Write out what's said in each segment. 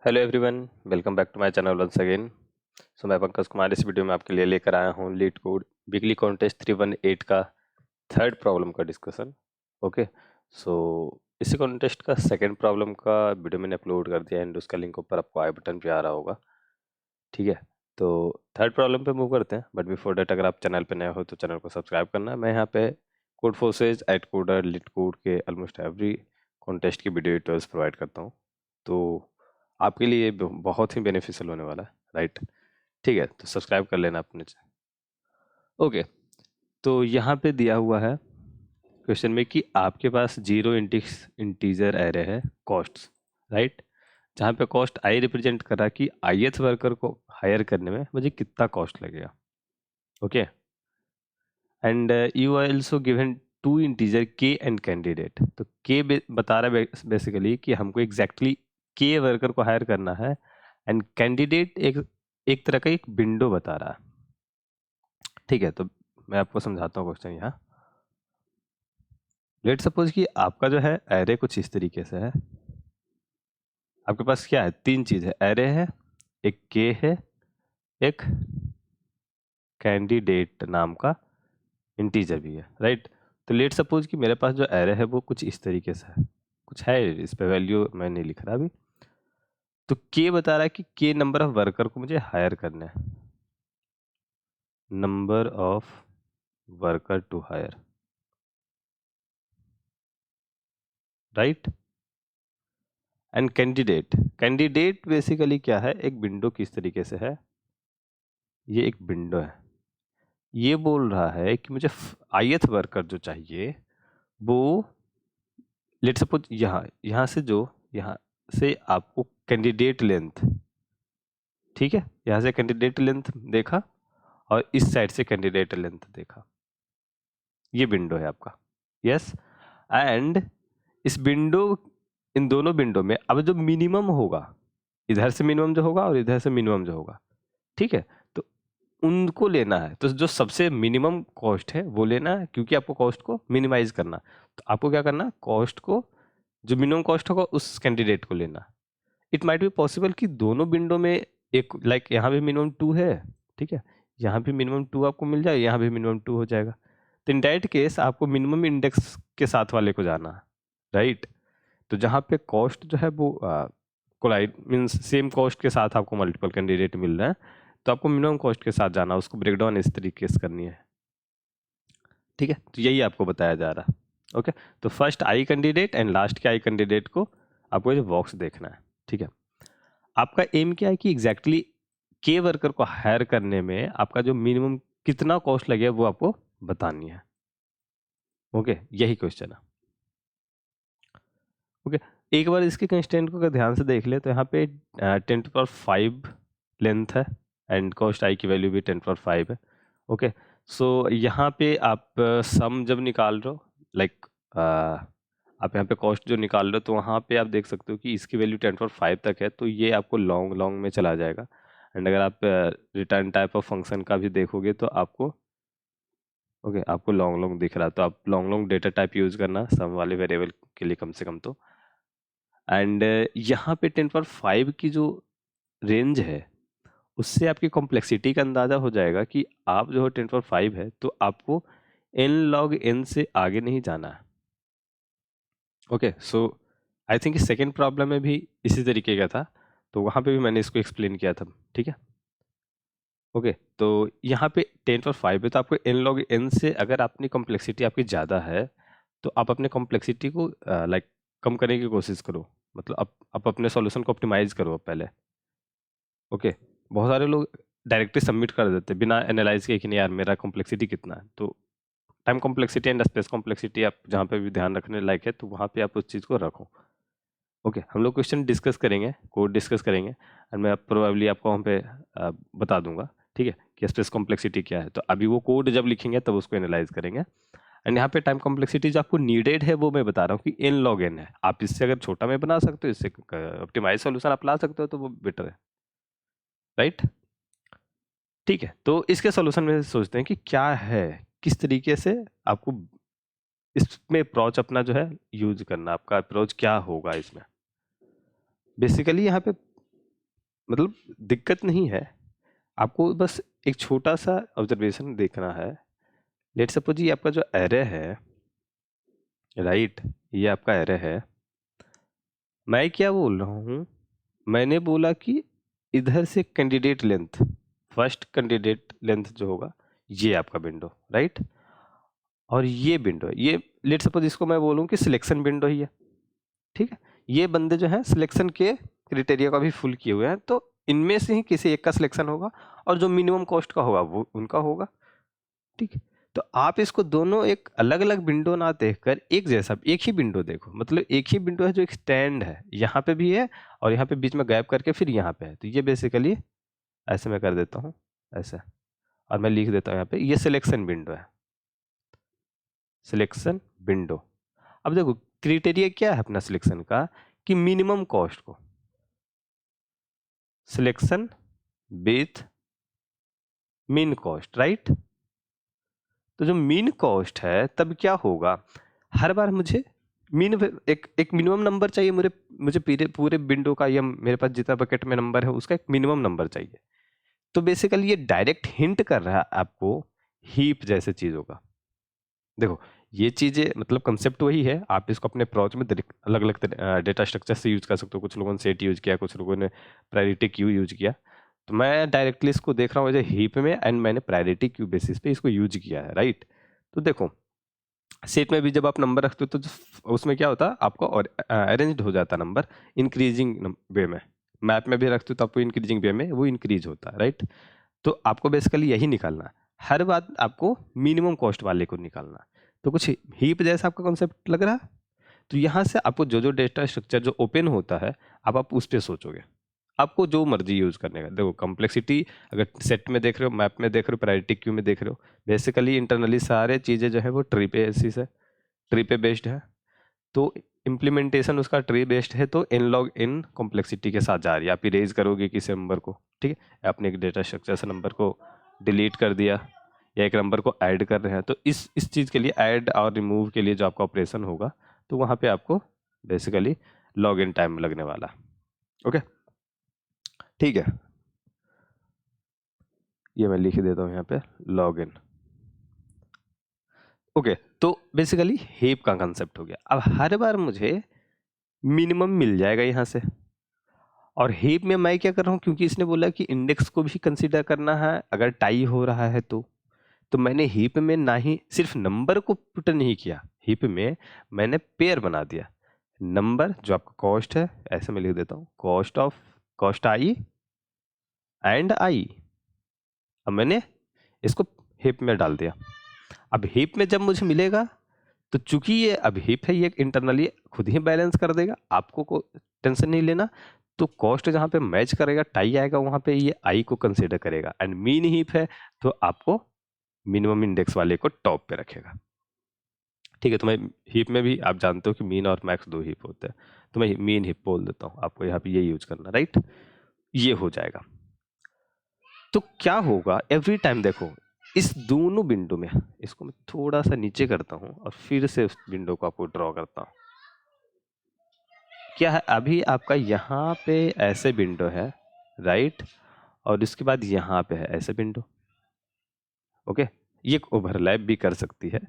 Hello everyone, welcome back to my channel once again. मैं पंकज कुमार इस video में आपके लिए लेकर आया हूँ लीड कोड वीकली कॉन्टेस्ट 318 का थर्ड प्रॉब्लम का डिस्कशन। ओके, सो इसी कॉन्टेस्ट का सेकंड प्रॉब्लम का वीडियो मैंने अपलोड कर दिया एंड उसका लिंक ऊपर आपको आई बटन पे आ रहा होगा। ठीक है, तो थर्ड प्रॉब्लम पे मूव करते हैं, बट बिफोर डेट अगर आप चैनल पे नए हो तो चैनल को सब्सक्राइब करना है। मैं यहाँ पे code forces eight coder leet code के ऑलमोस्ट एवरी कॉन्टेस्ट की वीडियो डिटेल्स प्रोवाइड करता हूँ, तो आपके लिए ये बहुत ही बेनिफिशियल होने वाला है, राइट। ठीक है, तो सब्सक्राइब कर लेना अपने से। ओके, तो यहाँ पे दिया हुआ है क्वेश्चन में कि आपके पास जीरो इंटीजर एरे है कॉस्ट्स, राइट, जहाँ पे कॉस्ट आई रिप्रेजेंट कर रहा है कि आईएथ वर्कर को हायर करने में मुझे कितना कॉस्ट लगेगा। Okay, and you are also given to integer K and candidate. तो के बता रहा है बेसिकली कि हमको एग्जैक्टली के वर्कर को हायर करना है, एंड कैंडिडेट एक एक तरह का एक विंडो बता रहा है। ठीक है, तो मैं आपको समझाता हूँ क्वेश्चन यहाँ। लेट सपोज कि आपका जो है एरे कुछ इस तरीके से है। आपके पास क्या है, तीन चीज है, एरे है, एक के है, एक कैंडिडेट नाम का इंटीजर भी है, राइट। तो लेट सपोज कि मेरे पास जो एरे है वो कुछ इस तरीके से है, कुछ है, इस पे वैल्यू मैं नहीं लिख रहा अभी। तो के बता रहा है कि के नंबर ऑफ वर्कर को मुझे हायर करना है, number of worker to hire, right. And candidate, candidate basically क्या है, एक विंडो किस तरीके से है, ये एक विंडो है। ये बोल रहा है कि मुझे आईएथ वर्कर जो चाहिए वो, लेट सपोज यहाँ से जो, यहाँ से आपको कैंडिडेट लेंथ, ठीक है, यहाँ से कैंडिडेट लेंथ देखा और इस साइड से कैंडिडेट लेंथ देखा, ये विंडो है आपका। यस, एंड इस विंडो, इन दोनों विंडो में अब जो मिनिमम होगा, इधर से मिनिमम जो होगा और इधर से मिनिमम जो होगा, ठीक है, तो उनको लेना है। तो जो सबसे मिनिमम कॉस्ट है वो लेना है, क्योंकि आपको कॉस्ट को मिनिमाइज करना। तो आपको क्या करना है, कॉस्ट को, जो मिनिमम कॉस्ट होगा उस कैंडिडेट को लेना। इट माइट बी पॉसिबल कि दोनों विंडो में एक, लाइक यहाँ भी मिनिमम 2 है, ठीक है, यहाँ भी मिनिमम 2 आपको मिल जाए, यहाँ भी मिनिमम 2 हो जाएगा। तो इन दैट केस आपको मिनिमम इंडेक्स के साथ वाले को जाना है, राइट। तो जहाँ पे कॉस्ट जो है वो कोलाइड मीन्स सेम कॉस्ट के साथ आपको मल्टीपल कैंडिडेट मिल रहे हैं, तो आपको मिनिमम कॉस्ट के साथ जाना, उसको ब्रेक डाउन इस तरीके से करनी है। ठीक है, तो यही आपको बताया जा रहा है। ओके, तो first I candidate and last के आई कैंडिडेट को आपको ये बॉक्स देखना है। ठीक है, आपका एम क्या है कि एग्जैक्टली के वर्कर को हायर करने में आपका जो मिनिमम कितना कॉस्ट लगे वो आपको बतानी है। ओके, यही क्वेश्चन है। ओके, एक बार इसके कंस्टेंट को अगर ध्यान से देख ले तो यहाँ पे 10⁵ लेंथ है एंड कॉस्ट आई की वैल्यू भी 10⁵ है। ओके, सो यहाँ पे आप सम जब निकाल रहे हो, लाइक आप यहाँ पे कॉस्ट जो निकाल रहे हो, तो वहाँ पे आप देख सकते हो कि इसकी वैल्यू 10⁵ तक है, तो ये आपको लॉन्ग लॉन्ग में चला जाएगा। एंड अगर आप रिटर्न टाइप ऑफ फंक्शन का भी देखोगे तो आपको, ओके, आपको लॉन्ग लॉन्ग दिख रहा है, तो आप long long data type use करना सम वाले वेरिएबल के लिए कम से कम तो। एंड यहाँ पे 10⁵ की जो रेंज है उससे आपकी कॉम्प्लेक्सिटी का अंदाजा हो जाएगा कि आप जो 10⁵ है तो आपको n log n से आगे नहीं जाना है। Okay, so I think second problem में भी इसी तरीके का था, तो वहाँ पे भी मैंने इसको एक्सप्लेन किया था। ठीक है, ओके, तो यहाँ पे 10⁵ है तो आपको n log n से, अगर अपनी कॉम्प्लेक्सिटी आपकी ज़्यादा है तो आप अपने कॉम्प्लेक्सिटी को लाइक कम करने की कोशिश करो, मतलब आप अपने सॉल्यूशन को ऑप्टिमाइज करो पहले। ओके, बहुत सारे लोग डायरेक्टली सबमिट कर देते बिना एनालाइज किए कि नहीं यार मेरा कॉम्प्लेक्सिटी कितना है। तो time complexity and space complexity आप जहाँ पे भी ध्यान रखने लायक है तो वहाँ पे आप उस चीज़ को रखो। ओके, हम लोग क्वेश्चन डिस्कस करेंगे, कोड डिस्कस करेंगे, एंड मैं प्रोबेबली आपको वहाँ पे बता दूंगा, ठीक है, कि स्पेस कॉम्प्लेक्सिटी क्या है। तो अभी वो कोड जब लिखेंगे तब उसको एनालाइज करेंगे। एंड यहाँ पे टाइम कॉम्प्लेक्सिटी जो आपको नीडेड है वो मैं बता रहा हूँ कि n log n है। आप इससे अगर छोटा में बना सकते हो, इससे ऑप्टिमाइज सोल्यूशन आप ला सकते हो, तो वो बेटर है, राइट। ठीक है, तो इसके सोल्यूशन में सोचते हैं कि क्या है, किस तरीके से आपको इसमें अप्रोच अपना जो है यूज करना, आपका अप्रोच क्या होगा इसमें। बेसिकली यहाँ पे मतलब दिक्कत नहीं है, आपको बस एक छोटा सा ऑब्जर्वेशन देखना है। लेट सपोज ये आपका जो एरे है, राइट, ये आपका एरे है। मैं क्या बोल रहा हूँ, मैंने बोला कि इधर से candidate length, first candidate length जो होगा ये आपका विंडो, राइट, और ये विंडो है, ये लेट सपोज इसको मैं बोलूँ कि सिलेक्शन विंडो ही है, ठीक है। ये बंदे जो हैं सिलेक्शन के क्राइटेरिया का भी फुल किए हुए हैं, तो इनमें से ही किसी एक का सिलेक्शन होगा और जो मिनिमम कॉस्ट का होगा वो उनका होगा, ठीक है। तो आप इसको दोनों एक अलग अलग विंडो ना देखकर एक जैसा एक ही विंडो देखो, मतलब एक ही विंडो है जो एक स्टैंड है, यहाँ पे भी है और यहाँ पे बीच में गैप करके फिर यहाँ पे है। तो ये बेसिकली ऐसे मैं कर देता हूँ ऐसे, और मैं लिख देता हूँ यहाँ पे ये सिलेक्शन विंडो है, सिलेक्शन विंडो। अब देखो क्राइटेरिया क्या है अपना सिलेक्शन का, कि मिनिमम कॉस्ट को selection with mean cost, right. तो जो मीन कॉस्ट है तब क्या होगा, हर बार मुझे मीन एक मिनिमम नंबर चाहिए, मुझे पूरे विंडो का, या मेरे पास जितना बकेट में नंबर है उसका एक मिनिमम नंबर चाहिए। तो बेसिकली ये डायरेक्ट हिंट कर रहा है आपको हीप जैसे चीज़ों का। देखो ये चीज़ें मतलब कंसेप्ट वही है, आप इसको अपने अप्रोच में अलग अलग डेटा स्ट्रक्चर से यूज कर सकते हो। कुछ लोगों ने सेट यूज किया, कुछ लोगों ने प्रायोरिटी क्यू यूज किया। तो मैं डायरेक्टली इसको देख रहा हूँ एज हीप में, एंड मैंने प्रायोरिटी क्यू बेसिस पे इसको यूज किया है, राइट। तो देखो सेट में भी जब आप नंबर रखते हो तो उसमें क्या होता है, आपको और अरेंज्ड हो जाता है नंबर इंक्रीजिंग वे में। मैप में भी रखते हो तो आपको इंक्रीजिंग वे में वो इंक्रीज होता है, राइट। तो आपको बेसिकली यही निकालना है, हर बात आपको मिनिमम कॉस्ट वाले को निकालना है। तो कुछ हीप जैसा आपका कॉन्सेप्ट लग रहा है। तो यहाँ से आपको जो जो डेटा स्ट्रक्चर जो ओपन होता है, आप उस पर सोचोगे, आपको जो मर्जी यूज करने का। देखो कॉम्प्लेक्सिटी अगर सेट में देख रहे हो, मैप में देख रहे हो, प्रायोरिटी क्यू में देख रहे हो, बेसिकली इंटरनली सारे चीज़ें जो है वो ट्री पे बेसिस है, ट्री पे बेस्ड है। तो इम्प्लीमेंटेशन उसका ट्री बेस्ड है, तो इन लॉग इन कॉम्प्लेक्सिटी के साथ जा रही है। आप इरेज करोगे किसी नंबर को, ठीक है, आपने एक डेटा स्ट्रक्चर से नंबर को डिलीट कर दिया या एक नंबर को ऐड कर रहे हैं, तो इस चीज़ के लिए ऐड और रिमूव के लिए जो आपका ऑपरेशन होगा, तो वहाँ पे आपको बेसिकली लॉग इन टाइम लगने वाला। ओके, ठीक है, ये मैं लिख देता हूँ यहाँ पे लॉग इन। ओके, तो बेसिकली हीप का कंसेप्ट हो गया। अब हर बार मुझे मिनिमम मिल जाएगा यहाँ से, और हीप में मैं क्या कर रहा हूँ, क्योंकि इसने बोला कि इंडेक्स को भी कंसीडर करना है अगर टाई हो रहा है तो मैंने हीप में ना ही सिर्फ नंबर को पुट नहीं किया, हीप में मैंने पेयर बना दिया। नंबर जो आपका कॉस्ट है, ऐसे मैं लिख देता हूँ कॉस्ट आई एंड आई। अब मैंने इसको हीप में डाल दिया। अब हीप में जब मुझे मिलेगा, तो चूंकि ये अब हीप है, ये इंटरनली खुद ही बैलेंस कर देगा, आपको को टेंशन नहीं लेना। तो कॉस्ट जहाँ पे मैच करेगा, टाई आएगा, वहाँ पे ये आई को कंसीडर करेगा। एंड मीन हीप है तो आपको मिनिमम इंडेक्स वाले को टॉप पे रखेगा, ठीक है। तो मैं हीप में भी आप जानते हो कि मीन और मैक्स दो हीप होते हैं, तो मैं मीन हीप बोल देता हूँ, आपको यहाँ पे ये यूज करना, राइट। ये हो जाएगा। तो क्या होगा एवरी टाइम, देखो इस दोनों विंडो में, इसको मैं थोड़ा सा नीचे करता हूँ और फिर से उस विंडो को आपको ड्रॉ करता हूँ। क्या है, अभी आपका यहाँ पे ऐसे विंडो है, राइट, और इसके बाद यहाँ पे है ऐसे विंडो। ओके, ये ओवरलैप भी कर सकती है,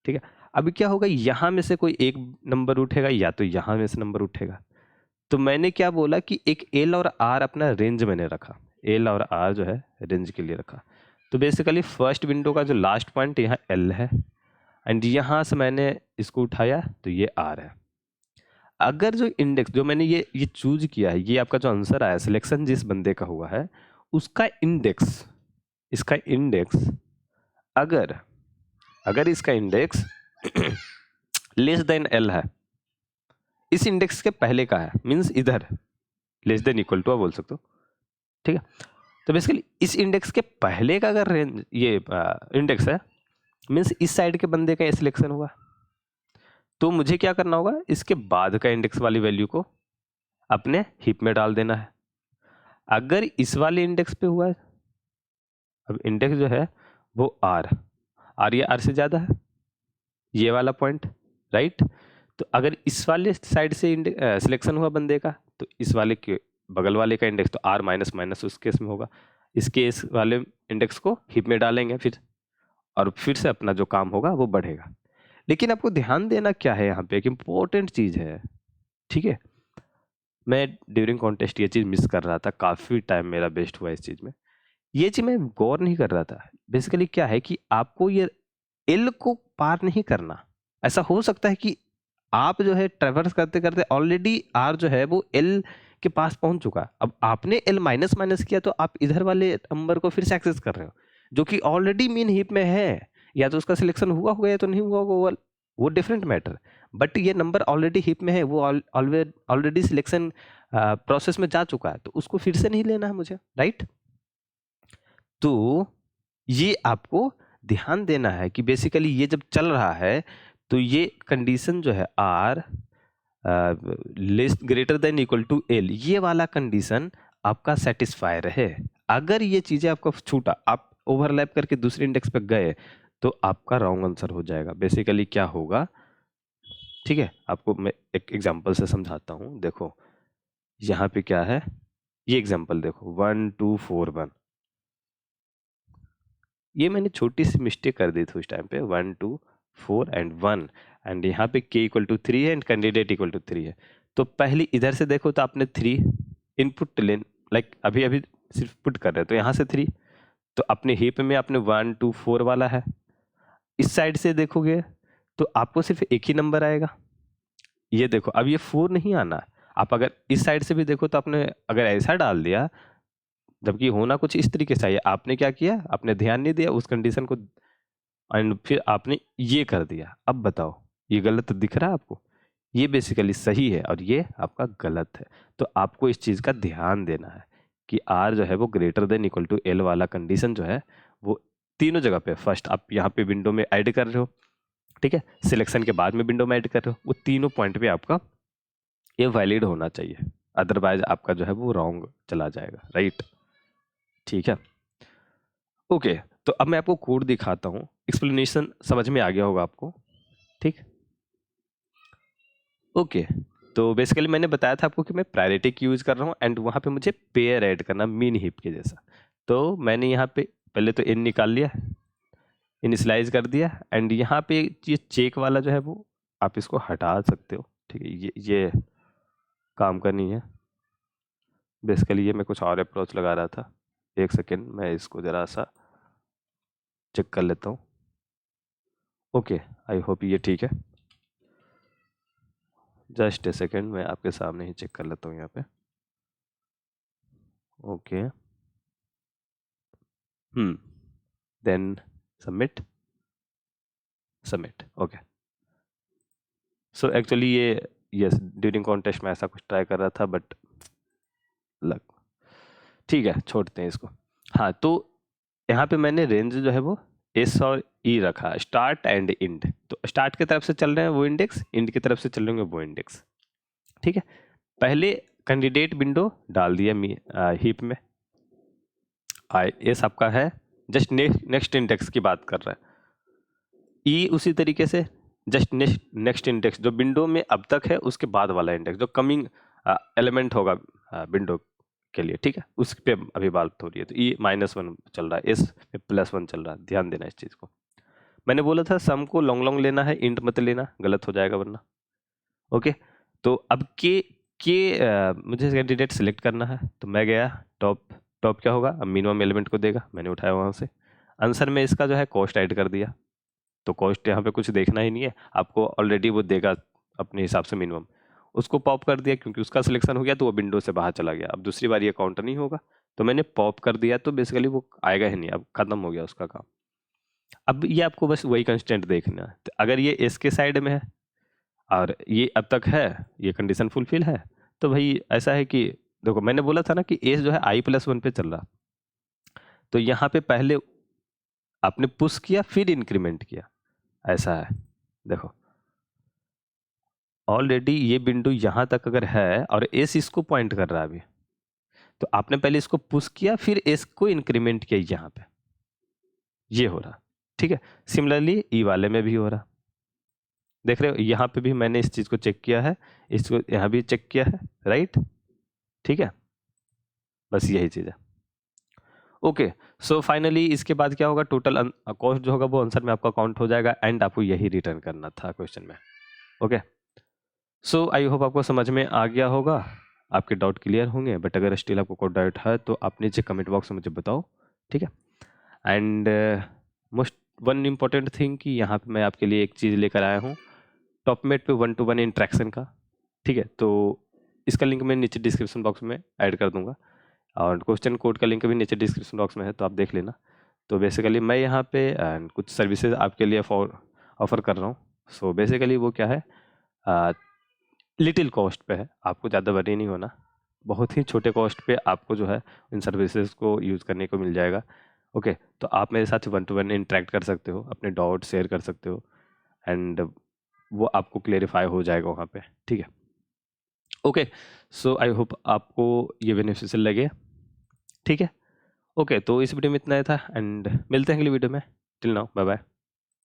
ठीक है। अभी क्या होगा, यहाँ में से कोई एक नंबर उठेगा या तो यहाँ में से नंबर उठेगा। तो मैंने क्या बोला कि एक एल और आर अपना रेंज मैंने रखा, एल और आर जो है रेंज के लिए रखा। तो बेसिकली फर्स्ट विंडो का जो लास्ट पॉइंट यहाँ एल है, एंड यहाँ से मैंने इसको उठाया तो ये आर है। अगर जो इंडेक्स जो मैंने ये चूज किया है, ये आपका जो आंसर आया सिलेक्शन जिस बंदे का हुआ है, उसका इंडेक्स, इसका इंडेक्स अगर अगर इसका इंडेक्स लेस देन एल है, इस इंडेक्स के पहले का है, मीन्स इधर लेस देन इक्वल टू बोल सकते हो, ठीक है। तो बेसिकली इस इंडेक्स के पहले का अगर रेंज ये इंडेक्स है, मीन्स इस साइड के बंदे का ये सिलेक्शन हुआ, तो मुझे क्या करना होगा, इसके बाद का इंडेक्स वाली वैल्यू को अपने हीप में डाल देना है। अगर इस वाले इंडेक्स पे हुआ है, अब इंडेक्स जो है वो आर ये आर से ज़्यादा है, ये वाला पॉइंट, राइट। तो अगर इस वाले साइड से सिलेक्शन हुआ बंदे का, तो इस वाले के बगल वाले का इंडेक्स तो r माइनस माइनस उस केस में होगा, इस केस वाले इंडेक्स को हीप में डालेंगे फिर, और फिर से अपना जो काम होगा वो बढ़ेगा। लेकिन आपको ध्यान देना क्या है यहाँ पे, एक इम्पोर्टेंट चीज़ है, ठीक है। मैं ड्यूरिंग कॉन्टेस्ट ये चीज़ मिस कर रहा था, काफ़ी टाइम मेरा वेस्ट हुआ इस चीज़ में, ये चीज़ मैं गौर नहीं कर रहा था। बेसिकली क्या है कि आपको ये एल को पार नहीं करना। ऐसा हो सकता है कि आप जो है ट्रेवर्स करते करते ऑलरेडी आर जो है वो एल के पास पहुंच चुका है, अब आपने एल माइनस माइनस किया तो आप इधर वाले नंबर को फिर से एक्सेस कर रहे हो जो कि ऑलरेडी मीन हीप में है, या तो उसका सिलेक्शन हुआ होगा या तो नहीं हुआ होगा, वो डिफरेंट मैटर, बट ये नंबर ऑलरेडी हीप में है, वो ऑलरेडी सिलेक्शन प्रोसेस में जा चुका है, तो उसको फिर से नहीं लेना है मुझे, राइट। तो ये आपको ध्यान देना है कि बेसिकली ये जब चल रहा है तो ये कंडीशन जो है R less greater than equal to L, ये वाला कंडीशन आपका सेटिस्फाई रहे। अगर ये चीजें आपको छूटा, आप ओवरलैप करके दूसरे इंडेक्स पे गए, तो आपका रॉन्ग आंसर हो जाएगा। बेसिकली क्या होगा, ठीक है, आपको मैं एक एग्जांपल से समझाता हूँ। देखो यहाँ पे क्या है, ये एग्जांपल देखो 1 2 4 1, ये मैंने छोटी सी मिस्टेक कर दी थी उस टाइम पे, 1 2 4 एंड 1, एंड यहाँ पे k इक्वल टू 3 है एंड कैंडिडेट इक्वल टू 3 है। तो पहले इधर से देखो तो आपने 3 इनपुट लेन, लाइक अभी अभी सिर्फ पुट कर रहे हैं तो यहाँ से 3, तो अपने हीप में आपने 1 2 4 वाला है। इस साइड से देखोगे तो आपको सिर्फ एक ही नंबर आएगा, ये देखो अब ये 4 नहीं आना। आप अगर इस साइड से भी देखो तो आपने अगर ऐसा डाल दिया, जबकि होना कुछ इस तरीके से है, आपने क्या किया, आपने ध्यान नहीं दिया उस कंडीशन को एंड फिर आपने ये कर दिया। अब बताओ ये गलत दिख रहा है आपको, ये बेसिकली सही है और ये आपका गलत है। तो आपको इस चीज़ का ध्यान देना है कि आर जो है वो greater than equal to L वाला कंडीशन जो है वो तीनों जगह पे, फर्स्ट आप यहाँ पे विंडो में ऐड कर रहे हो, ठीक है, सिलेक्शन के बाद में विंडो में ऐड कर रहे हो, वो तीनों पॉइंट पे आपका ये वैलिड होना चाहिए, अदरवाइज आपका जो है वो रॉन्ग चला जाएगा, राइट। ठीक है, ओके। तो अब मैं आपको कोड दिखाता हूँ, एक्सप्लेनेशन समझ में आ गया होगा आपको, ठीक। ओके, तो बेसिकली मैंने बताया था आपको कि मैं प्रायोरिटी की यूज़ कर रहा हूँ एंड वहाँ पे मुझे पेयर ऐड करना मीन हीप के जैसा। तो मैंने यहाँ पे पहले तो इन निकाल लिया, इनिशियलाइज कर दिया, एंड यहाँ पे ये चेक वाला जो है वो आप इसको हटा सकते हो, ठीक है, ये काम का नहीं है। बेसिकली ये मैं कुछ और अप्रोच लगा रहा था, एक सेकेंड मैं इसको ज़रा सा चेक कर लेता हूँ। ओके, आई होप ये ठीक है, जस्ट ए सेकेंड मैं आपके सामने ही चेक कर लेता हूँ यहाँ पे। Okay, then submit, okay. So actually ये यस ड्यूरिंग कॉन्टेस्ट में ऐसा कुछ ट्राई कर रहा था, बट लग, ठीक है छोड़ते हैं इसको। हाँ, तो यहाँ पे मैंने रेंज जो है वो एस और ई रखा, स्टार्ट एंड इंड। तो स्टार्ट की तरफ से चल रहे हैं वो इंडेक्स, इंड की तरफ से चल रहे हैं वो इंडेक्स, ठीक है। पहले कैंडिडेट विंडो डाल दिया हीप में, एस आपका है जस्ट नेक्स्ट इंडेक्स की बात कर रहा है, ई उसी तरीके से जस्ट नेक्स्ट इंडेक्स जो विंडो में अब तक है उसके बाद वाला इंडेक्स जो कमिंग एलिमेंट होगा विंडो के लिए, ठीक है, उस पे अभी बात हो रही है। तो ई -1 चल रहा है, एस पे +1 चल रहा है, ध्यान देना इस चीज़ को। मैंने बोला था सम को लॉन्ग लॉन्ग लेना है, इंट मत लेना, गलत हो जाएगा वरना। ओके, तो अब मुझे कैंडिडेट सेलेक्ट करना है, तो मैं गया टॉप क्या होगा, अब मिनिमम एलिमेंट को देगा, मैंने उठाया वहाँ से। आंसर में इसका जो है कॉस्ट ऐड कर दिया, तो कॉस्ट यहाँ पे कुछ देखना ही नहीं है आपको, ऑलरेडी वो देगा अपने हिसाब से मिनिमम, उसको पॉप कर दिया क्योंकि उसका सिलेक्शन हो गया तो वो विंडो से बाहर चला गया, अब दूसरी बार ये काउंटर नहीं होगा, तो मैंने पॉप कर दिया, तो बेसिकली वो आएगा ही नहीं, अब खत्म हो गया उसका काम। अब ये आपको बस वही कंस्टेंट देखना है, तो अगर ये एस के साइड में है और ये अब तक है, ये कंडीशन फुलफिल है, तो भाई ऐसा है कि देखो मैंने बोला था ना कि एस जो है i+1 पे चल रहा, तो यहाँ पे पहले आपने पुश किया फिर इंक्रीमेंट किया, ऐसा है। देखो ऑलरेडी ये बिंदु यहाँ तक अगर है और एस इसको पॉइंट कर रहा है अभी, तो आपने पहले इसको पुश किया फिर एस को इंक्रीमेंट किया, यहाँ पे ये हो रहा, ठीक है। सिमिलरली ई वाले में भी हो रहा, देख रहे हो, यहाँ पे भी मैंने इस चीज़ को चेक किया है, इसको यहाँ भी चेक किया है, राइट, ठीक है। बस यही चीज़ है। ओके, सो फाइनली इसके बाद क्या होगा, टोटल कॉस्ट जो होगा वो आंसर में आपका काउंट हो जाएगा एंड आपको यही रिटर्न करना था क्वेश्चन में। ओके, सो आई होप आपको समझ में आ गया होगा, आपके डाउट क्लियर होंगे, बट अगर स्टिल आपको कोई डाउट है तो आप नीचे कमेंट बॉक्स में मुझे बताओ, ठीक है। And most one important thing कि यहाँ पे मैं आपके लिए एक चीज़ लेकर आया हूँ, टॉपमेट पे 1-to-1 इंट्रैक्शन का, ठीक है। तो इसका लिंक मैं नीचे डिस्क्रिप्शन बॉक्स में ऐड कर दूंगा और क्वेश्चन कोड का लिंक भी नीचे डिस्क्रिप्शन बॉक्स में है, तो आप देख लेना। तो बेसिकली मैं यहाँ पे कुछ सर्विसेज आपके लिए ऑफ़र कर रहा हूँ। सो बेसिकली वो क्या है, लिटिल कॉस्ट पे है, आपको ज़्यादा वरी नहीं होना, बहुत ही छोटे कॉस्ट पे आपको जो है इन सर्विसेज को यूज़ करने को मिल जाएगा। ओके, तो आप मेरे साथ 1-to-1 इंटरेक्ट कर सकते हो, अपने डाउट शेयर कर सकते हो एंड वो आपको क्लेरिफाई हो जाएगा वहाँ पे, ठीक है। ओके, सो आई होप आपको ये बेनिफिशियल लगे, ठीक है। ओके, तो इस वीडियो में इतना ही था एंड मिलते हैं अगली वीडियो में। Till now, bye bye.